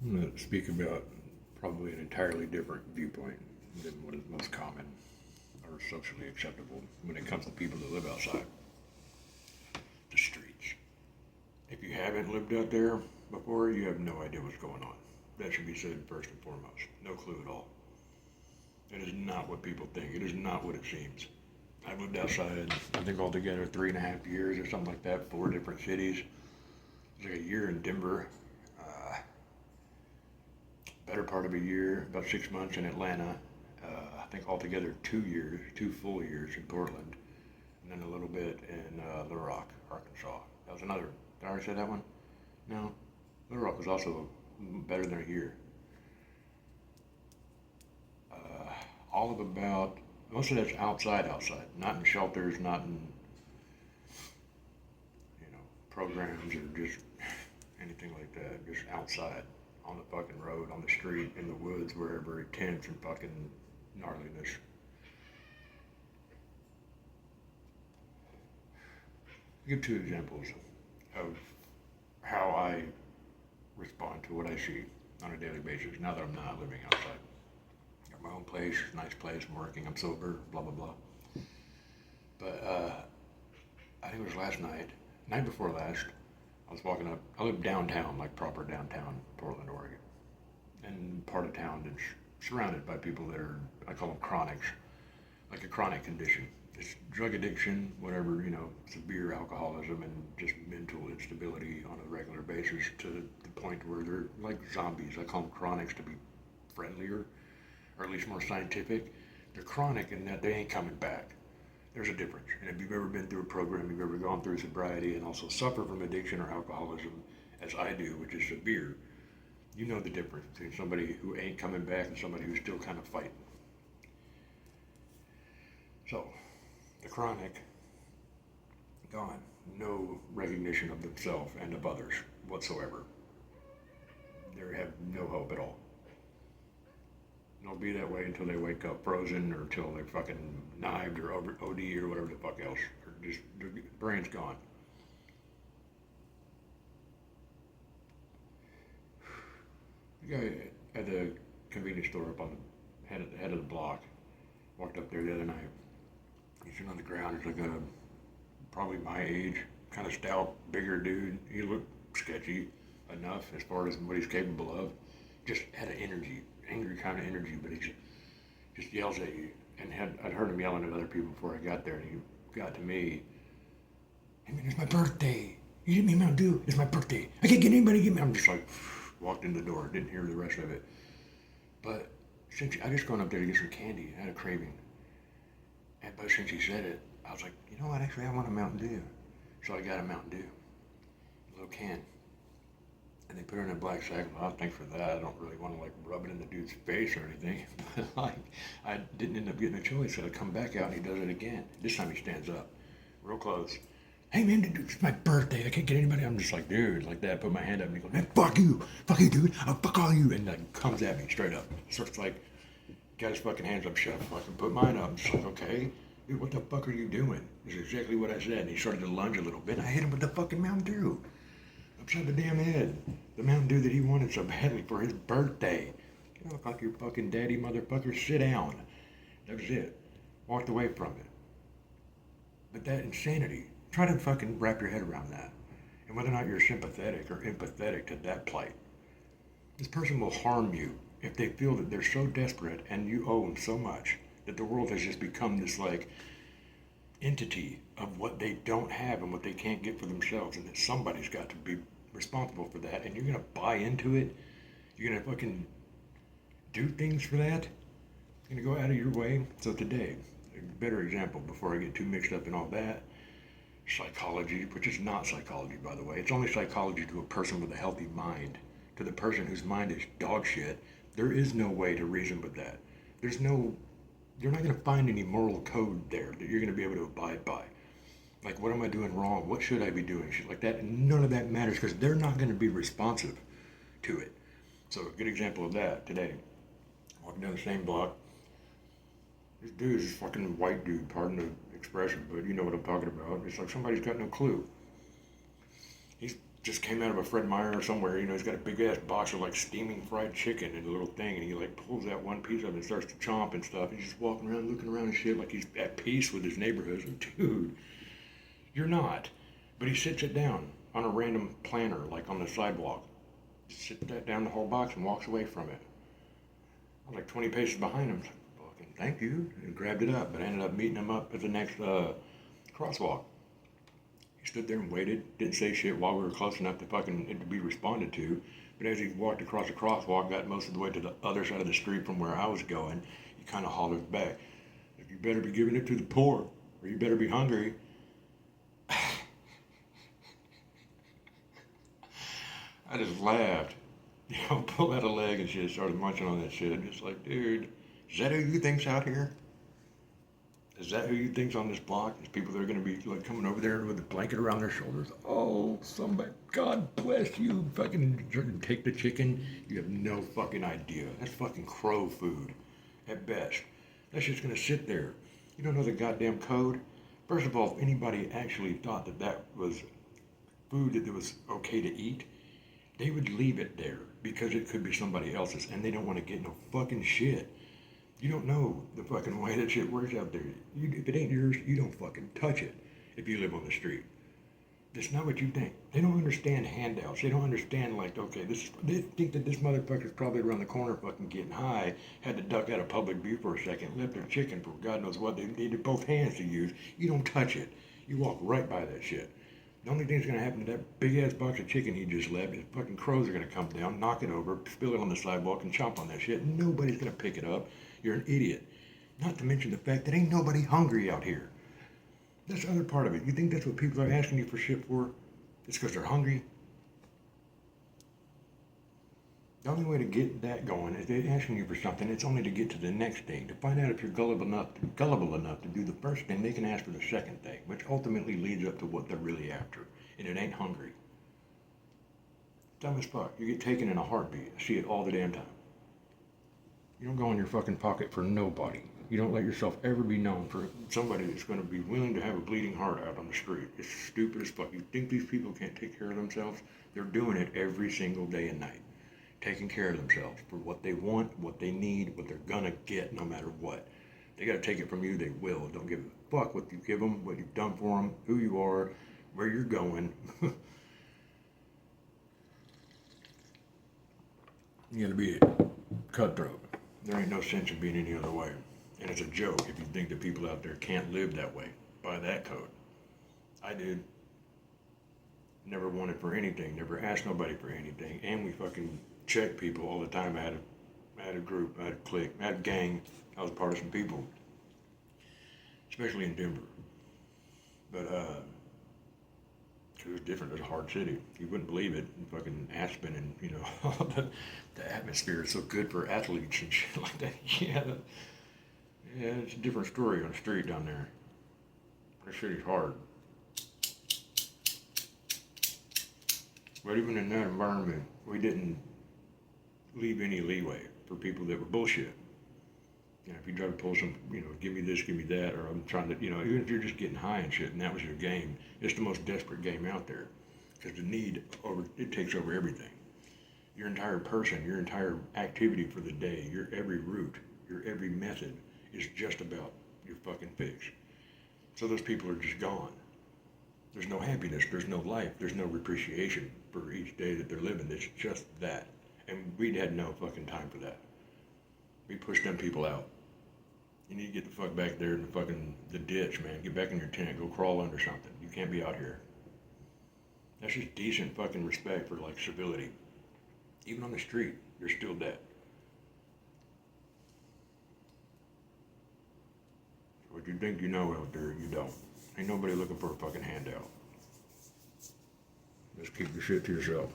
I'm going to speak about probably an entirely different viewpoint than what is most common or socially acceptable when it comes to people that live outside the streets. If you haven't lived out there before, you have no idea what's going on. That should be said first and foremost. No clue at all. It is not what people think. It is not what it seems. I've lived outside, I think altogether 3.5 years or something like that, 4 different cities. It was like a year in Denver, better part of a year, about 6 months in Atlanta. I think altogether 2 years, 2 full years in Portland, and then a little bit in Little Rock, Arkansas. That was another. Did I already say that one? No. Little Rock was also better than a year. Uh, all of about most of that's outside, not in shelters, not in programs or just anything like that. Just outside on the fucking road, on the street, in the woods, wherever, tents and fucking gnarliness. I'll give 2 examples of how I respond to what I see on a daily basis now that I'm not living outside. Got my own place, nice place, I'm working, I'm sober, blah, blah, blah. But I think it was last night before last, I was walking up, I live downtown, like proper downtown Portland, Oregon. And part of town that's surrounded by people that are, I call them chronics, like a chronic condition. It's drug addiction, whatever, severe alcoholism and just mental instability on a regular basis to the point where they're like zombies. I call them chronics to be friendlier, or at least more scientific. They're chronic in that they ain't coming back. There's a difference. And if you've ever been through a program, you've ever gone through sobriety and also suffer from addiction or alcoholism, as I do, which is severe, you know the difference between somebody who ain't coming back and somebody who's still kind of fighting. So, the chronic, gone. No recognition of themselves and of others whatsoever. They have no hope at all. They'll be that way until they wake up frozen or until they're fucking knived or over OD or whatever the fuck else. Or just, their brain's gone. The guy at the convenience store up on the head of the block walked up there the other night. He's sitting on the ground. He's like a probably my age, kind of stout, bigger dude. He looked sketchy enough as far as what he's capable of. Just had an energy, angry kind of energy, but he just yells at you. And I'd heard him yelling at other people before I got there, and he got to me. Hey man, it's my birthday. You get me a Mountain Dew. It's my birthday. I can't get anybody to get me. I'm just like, walked in the door. Didn't hear the rest of it. But since I just gone up there to get some candy, I had a craving. But since he said it, I was like, you know what? Actually, I want a Mountain Dew. So I got a Mountain Dew, a little can. And they put it in a black sack. Well, thanks for that. I don't really want to like rub it in the dude's face or anything. But like, I didn't end up getting a choice. So I come back out and he does it again. This time he stands up, real close. Hey man, dude, it's my birthday. I can't get anybody. I'm just like, dude, like that. I put my hand up and he goes, man, fuck you, dude. I'll fuck all you. And like comes at me straight up. So it's like, got his fucking hands up, shut up. Fucking put mine up. I'm just like, okay, dude, what the fuck are you doing? Is exactly what I said. And he started to lunge a little bit. And I hit him with the fucking Mountain Dew upside the damn head. The Mountain Dew that he wanted so badly for his birthday. You look like your fucking daddy, motherfucker. Sit down. That was it. Walked away from it. But that insanity, try to fucking wrap your head around that. And whether or not you're sympathetic or empathetic to that plight. This person will harm you if they feel that they're so desperate and you owe them so much that the world has just become this like entity of what they don't have and what they can't get for themselves, and that somebody's got to be responsible for that, and you're gonna buy into it. You're gonna fucking do things for that. You're gonna go out of your way. So today, a better example before I get too mixed up in all that, psychology, which is not psychology, by the way. It's only psychology to a person with a healthy mind. To the person whose mind is dog shit, there is no way to reason with that. You're not going to find any moral code there that you're going to be able to abide by. Like, what am I doing wrong? What should I be doing? Shit like that. And none of that matters because they're not going to be responsive to it. So a good example of that today. Walking down the same block. This dude is this fucking white dude, pardon the expression, but you know what I'm talking about. It's like somebody's got no clue. He's just came out of a Fred Meyer or somewhere. He's got a big ass box of like steaming fried chicken and a little thing, and he like pulls that one piece of it and starts to chomp and stuff. He's just walking around, looking around and shit like he's at peace with his neighborhood. Like, dude, you're not. But he sits it down on a random planter, like on the sidewalk. Sits that down the whole box and walks away from it. I was like 20 paces behind him. Fucking thank you, and grabbed it up. But I ended up meeting him up at the next crosswalk. He stood there and waited, didn't say shit while we were close enough to fucking it to be responded to. But as he walked across the crosswalk, got most of the way to the other side of the street from where I was going, he kind of hollered back, "You better be giving it to the poor, or you better be hungry." I just laughed. Pulled out a leg and shit, started munching on that shit. Just like, dude, is that who you think's out here? Is that who you think's on this block? Is people that are going to be like coming over there with a blanket around their shoulders? Oh, somebody, God bless you. Fucking take the chicken. You have no fucking idea. That's fucking crow food at best. That's just going to sit there. You don't know the goddamn code? First of all, if anybody actually thought that that was food that was okay to eat, they would leave it there because it could be somebody else's and they don't want to get no fucking shit. You don't know the fucking way that shit works out there. If it ain't yours, you don't fucking touch it if you live on the street. That's not what you think. They don't understand handouts. They don't understand, like, okay, they think that this motherfucker's probably around the corner fucking getting high, had to duck out of public view for a second, left their chicken for God knows what. They needed both hands to use. You don't touch it. You walk right by that shit. The only thing that's going to happen to that big-ass box of chicken he just left is fucking crows are going to come down, knock it over, spill it on the sidewalk, and chomp on that shit. Nobody's going to pick it up. You're an idiot. Not to mention the fact that ain't nobody hungry out here. That's the other part of it. You think that's what people are asking you for shit for? It's because they're hungry? The only way to get that going is they're asking you for something. It's only to get to the next thing, to find out if you're gullible enough to do the first thing. They can ask for the second thing, which ultimately leads up to what they're really after, and it ain't hungry. Dumb as fuck. You get taken in a heartbeat. I see it all the damn time. You don't go in your fucking pocket for nobody. You don't let yourself ever be known for somebody that's going to be willing to have a bleeding heart out on the street. It's stupid as fuck. You think these people can't take care of themselves? They're doing it every single day and night. Taking care of themselves for what they want, what they need, what they're gonna get no matter what. They gotta take it from you, they will. Don't give a fuck what you give them, what you've done for them, who you are, where you're going. You gotta be cutthroat. There ain't no sense in being any other way. And it's a joke if you think that people out there can't live that way, by that code. I did. Never wanted for anything, never asked nobody for anything, and we fucking checked people all the time. I had a group, I had a clique, I had a gang. I was part of some people, especially in Denver. But it was different. It was a hard city. You wouldn't believe it. In fucking Aspen, and all the atmosphere is so good for athletes and shit like that. Yeah, it's a different story on the street down there. That city's hard. But even in that environment, we didn't leave any leeway for people that were bullshit. If you try to pull some, give me this, give me that, or I'm trying to, even if you're just getting high and shit and that was your game, it's the most desperate game out there. Because it takes over everything. Your entire person, your entire activity for the day, your every route, your every method is just about your fucking fix. So those people are just gone. There's no happiness, there's no life, there's no appreciation for each day that they're living. It's just that. And we had no fucking time for that. We pushed them people out. You need to get the fuck back there in the ditch, man. Get back in your tent, go crawl under something. You can't be out here. That's just decent fucking respect for like civility. Even on the street, you're still dead. What you think you know out there, you don't. Ain't nobody looking for a fucking handout. Just keep your shit to yourself.